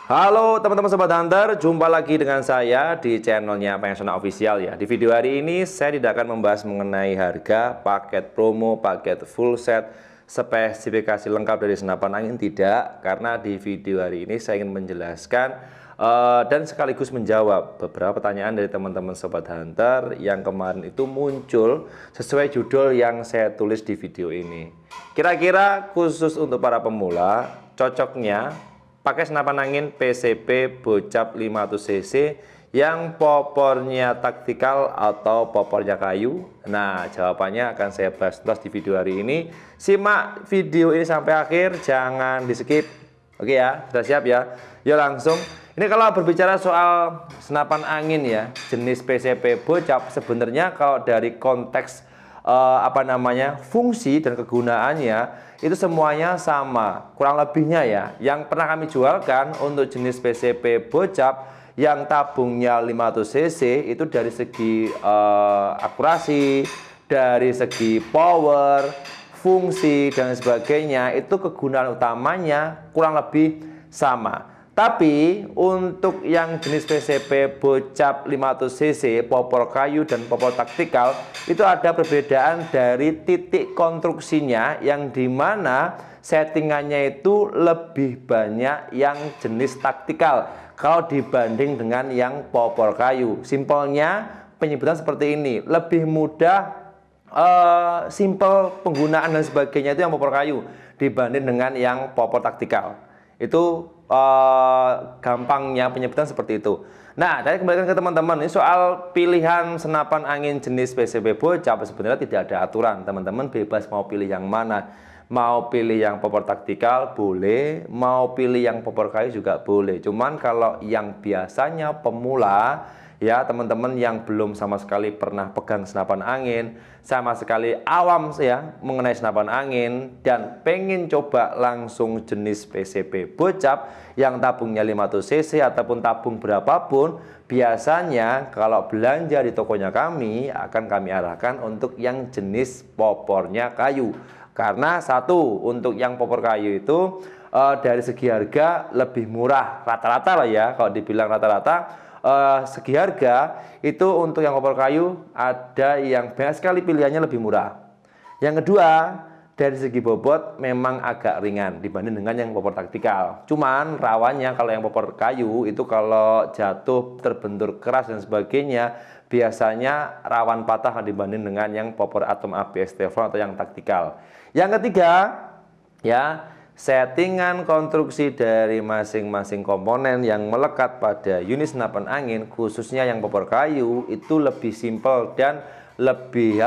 Halo teman-teman Sobat Hunter, jumpa lagi dengan saya di channelnya Pensiona Official ya. Di video hari ini saya tidak akan membahas mengenai harga, paket promo, paket full set, spesifikasi lengkap dari senapan angin, tidak. Karena di video hari ini saya ingin menjelaskan dan sekaligus menjawab beberapa pertanyaan dari teman-teman Sobat Hunter yang kemarin itu muncul sesuai judul yang saya tulis di video ini. Kira-kira khusus untuk para pemula, cocoknya pakai senapan angin PCP Bocap 500 cc yang popornya taktikal atau popornya kayu. Nah, jawabannya akan saya bahas terus di video hari ini. Simak video ini sampai akhir, jangan di skip. Oke ya, sudah siap ya? Yuk langsung. Ini kalau berbicara soal senapan angin ya, jenis PCP Bocap, sebenarnya kalau dari konteks fungsi dan kegunaannya itu semuanya sama, kurang lebihnya ya. Yang pernah kami jualkan untuk jenis PCP Bocap yang tabungnya 500 cc itu dari segi akurasi, dari segi power, fungsi dan sebagainya, itu kegunaan utamanya kurang lebih sama. Tapi untuk yang jenis PCP Bocap 500 cc, popor kayu dan popor taktikal, itu ada perbedaan dari titik konstruksinya, yang dimana settingannya itu lebih banyak yang jenis taktikal kalau dibanding dengan yang popor kayu. Simpelnya penyebutan seperti ini, lebih mudah, simple penggunaan dan sebagainya itu yang popor kayu dibanding dengan yang popor taktikal. Itu gampangnya penyebutan seperti itu. Nah, saya kembalikan ke teman-teman, ini soal pilihan senapan angin jenis PCP Bocap sebenarnya tidak ada aturan. Teman-teman bebas mau pilih yang mana. Mau pilih yang popor taktikal boleh, mau pilih yang popor kayu juga boleh. Cuman kalau yang biasanya pemula ya, teman-teman yang belum sama sekali pernah pegang senapan angin, sama sekali awam ya mengenai senapan angin, dan pengen coba langsung jenis PCP Bocap yang tabungnya 500 cc ataupun tabung berapapun, biasanya kalau belanja di tokonya kami akan kami arahkan untuk yang jenis popornya kayu. Karena satu, untuk yang popor kayu itu dari segi harga lebih murah rata-rata lah ya. Kalau dibilang rata-rata segi harga itu untuk yang popor kayu ada yang banyak sekali pilihannya, lebih murah. Yang kedua, dari segi bobot memang agak ringan dibanding dengan yang popor taktikal. Cuman rawannya kalau yang popor kayu itu kalau jatuh terbentur keras dan sebagainya, biasanya rawan patah dibanding dengan yang popor atom ABS Teflon atau yang taktikal. Yang ketiga ya, settingan konstruksi dari masing-masing komponen yang melekat pada unit senapan angin, khususnya yang popor kayu, itu lebih simpel dan lebih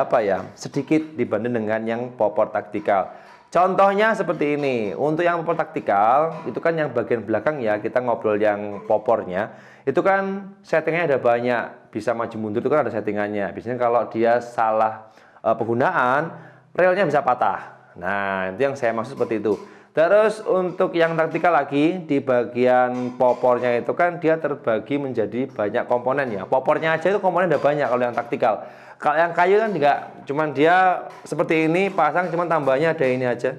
sedikit dibanding dengan yang popor taktikal. Contohnya seperti ini. Untuk yang popor taktikal itu kan yang bagian belakang ya, kita ngobrol yang popornya itu kan settingnya ada banyak, bisa maju mundur itu kan ada settingannya. Biasanya kalau dia salah penggunaan, relnya bisa patah. Nah, itu yang saya maksud seperti itu. Terus untuk yang taktikal lagi, di bagian popornya itu kan dia terbagi menjadi banyak komponen ya. Popornya aja itu komponen ada banyak kalau yang taktikal. Kalau yang kayu kan juga cuman dia seperti ini, pasang cuman tambahnya ada ini aja.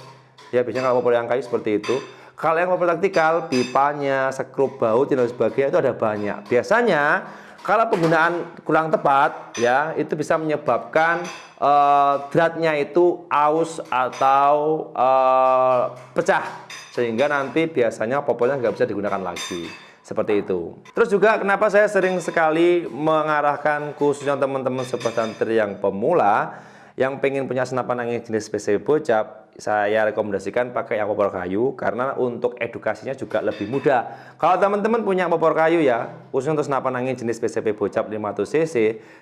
Ya biasanya kalau popor yang kayu seperti itu. Kalau yang popor taktikal, pipanya, skrup baut dan sebagainya itu ada banyak. Biasanya kalau penggunaan kurang tepat ya, itu bisa menyebabkan dratnya itu aus atau pecah, sehingga nanti biasanya popornya nggak bisa digunakan lagi. Seperti itu. Terus juga kenapa saya sering sekali mengarahkan khususnya teman-teman Sobat Hunter yang pemula yang pengen punya senapan angin jenis PCP Bocap, saya rekomendasikan pakai yang popor kayu karena untuk edukasinya juga lebih mudah. Kalau teman-teman punya popor kayu ya, khusus untuk senapan angin jenis PCP Bocap 500 cc,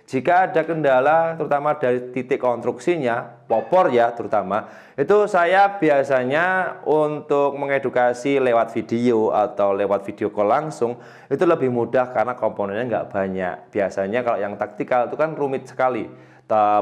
jika ada kendala terutama dari titik konstruksinya, popor ya terutama, itu saya biasanya untuk mengedukasi lewat video atau lewat video call langsung itu lebih mudah karena komponennya nggak banyak. Biasanya kalau yang taktikal itu kan rumit sekali,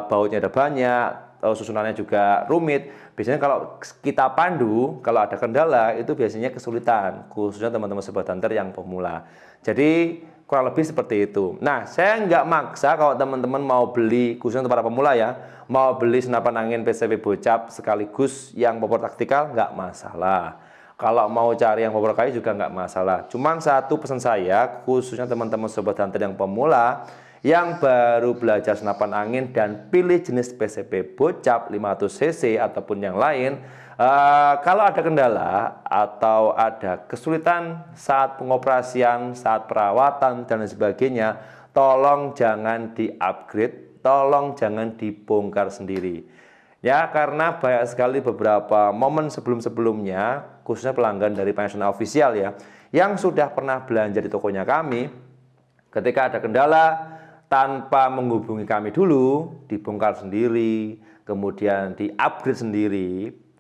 bautnya ada banyak, susunannya juga rumit. Biasanya kalau kita pandu, kalau ada kendala itu biasanya kesulitan, khususnya teman-teman Sobat Hunter yang pemula. Jadi kurang lebih seperti itu. Nah, saya nggak maksa kalau teman-teman mau beli, khususnya untuk para pemula ya, mau beli senapan angin PCP Bocap sekaligus yang popor taktikal, nggak masalah. Kalau mau cari yang popor kayu juga nggak masalah. Cuman satu pesan saya, khususnya teman-teman sobat hunter yang pemula, yang baru belajar senapan angin dan pilih jenis PCP bocap 500 cc ataupun yang lain, kalau ada kendala atau ada kesulitan saat pengoperasian, saat perawatan dan sebagainya, tolong jangan di-upgrade, tolong jangan dibongkar sendiri. Ya, karena banyak sekali beberapa momen sebelum-sebelumnya, khususnya pelanggan dari Panasonic Official ya, yang sudah pernah belanja di tokonya kami, ketika ada kendala, tanpa menghubungi kami dulu, dibongkar sendiri, kemudian di-upgrade sendiri.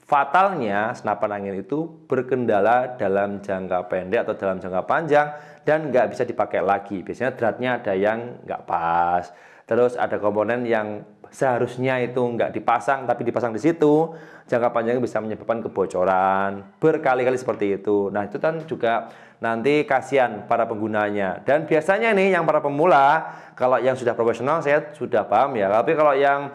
Fatalnya senapan angin itu berkendala dalam jangka pendek atau dalam jangka panjang dan nggak bisa dipakai lagi. Biasanya dratnya ada yang nggak pas, terus ada komponen yang seharusnya itu nggak dipasang tapi dipasang di situ, jangka panjangnya bisa menyebabkan kebocoran berkali-kali seperti itu. Nah, itu kan juga nanti kasihan para penggunanya. Dan biasanya nih yang para pemula, kalau yang sudah profesional saya sudah paham ya. Tapi kalau yang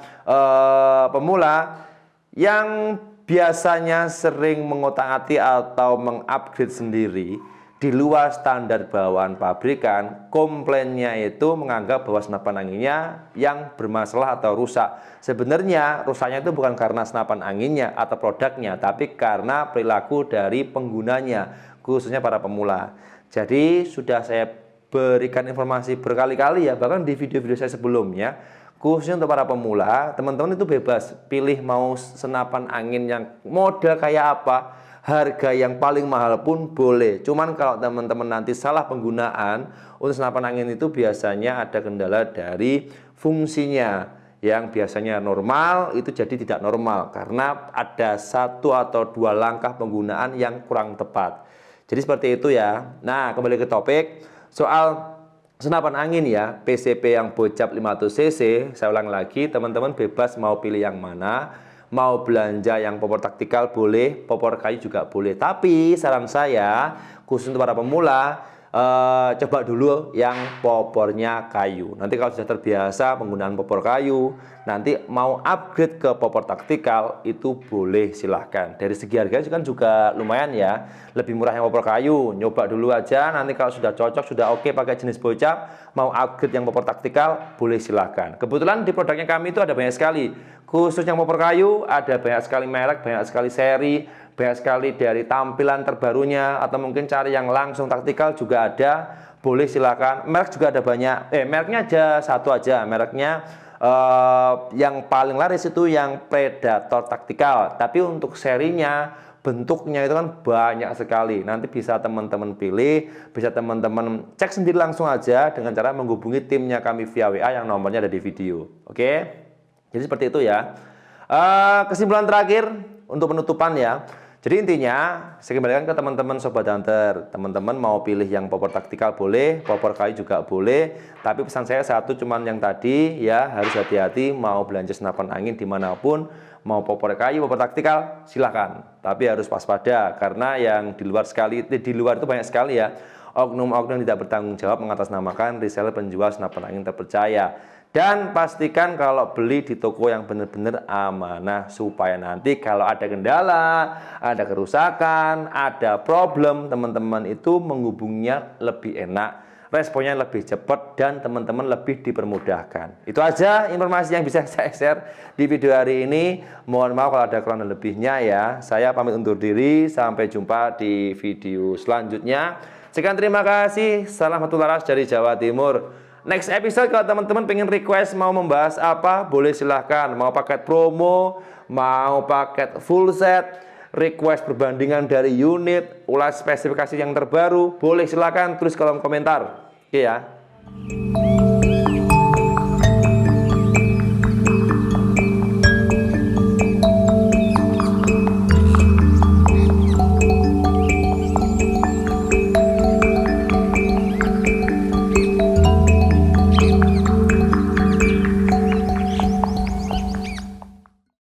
pemula yang biasanya sering mengotak-atik atau mengupgrade sendiri di luar standar bawaan pabrikan, komplainnya itu menganggap bahwa senapan anginnya yang bermasalah atau rusak. Sebenarnya rusaknya itu bukan karena senapan anginnya atau produknya, tapi karena perilaku dari penggunanya, khususnya para pemula. Jadi sudah saya berikan informasi berkali-kali ya, bahkan di video-video saya sebelumnya, khususnya untuk para pemula, teman-teman itu bebas pilih mau senapan angin yang model kayak apa, harga yang paling mahal pun boleh. Cuman kalau teman-teman nanti salah penggunaan, untuk senapan angin itu biasanya ada kendala dari fungsinya. Yang biasanya normal itu jadi tidak normal karena ada satu atau dua langkah penggunaan yang kurang tepat. Jadi seperti itu ya. Nah, kembali ke topik soal senapan angin ya, PCP yang bocap 500 cc. Saya ulang lagi, teman-teman bebas mau pilih yang mana. Mau belanja yang popor taktikal boleh, popor kayu juga boleh. Tapi saran saya, khusus untuk para pemula, coba dulu yang popornya kayu. Nanti kalau sudah terbiasa penggunaan popor kayu, nanti mau upgrade ke popor taktikal itu boleh, silahkan. Dari segi harga kan juga lumayan ya, lebih murah yang popor kayu. Nyoba dulu aja, nanti kalau sudah cocok, sudah oke pakai jenis bocap, mau upgrade yang popor taktikal boleh, silahkan. Kebetulan di produknya kami itu ada banyak sekali. Khusus yang popor kayu ada banyak sekali merek, banyak sekali seri, banyak sekali dari tampilan terbarunya, atau mungkin cari yang langsung taktikal juga ada, boleh silakan. Merek juga ada banyak, mereknya aja satu aja, mereknya yang paling laris itu yang Predator taktikal. Tapi untuk serinya, bentuknya itu kan banyak sekali. Nanti bisa teman-teman pilih, bisa teman-teman cek sendiri langsung aja dengan cara menghubungi timnya kami via WA yang nomornya ada di video. Oke? Jadi seperti itu ya. Kesimpulan terakhir untuk penutupan ya. Jadi intinya saya kembalikan ke teman-teman sobat hunter. Teman-teman mau pilih yang popor taktikal boleh, popor kayu juga boleh. Tapi pesan saya satu cuman yang tadi ya, harus hati-hati mau belanja senapan angin dimanapun, mau popor kayu, popor taktikal silahkan. Tapi harus waspada karena yang di luar itu banyak sekali ya. Oknum-oknum yang tidak bertanggung jawab mengatasnamakan reseller penjual senapan angin terpercaya. Dan pastikan kalau beli di toko yang benar-benar amanah, supaya nanti kalau ada kendala, ada kerusakan, ada problem, teman-teman itu menghubunginya lebih enak, responnya lebih cepat, dan teman-teman lebih dipermudahkan. Itu aja informasi yang bisa saya share di video hari ini. Mohon maaf kalau ada kurang dan lebihnya ya. Saya pamit undur diri, sampai jumpa di video selanjutnya. Sekian, terima kasih. Salam satu laras dari Jawa Timur. Next episode kalau teman-teman pengen request mau membahas apa, boleh silahkan. Mau paket promo, mau paket full set, request perbandingan dari unit, ulas spesifikasi yang terbaru, boleh silahkan tulis kolom komentar. Oke ya.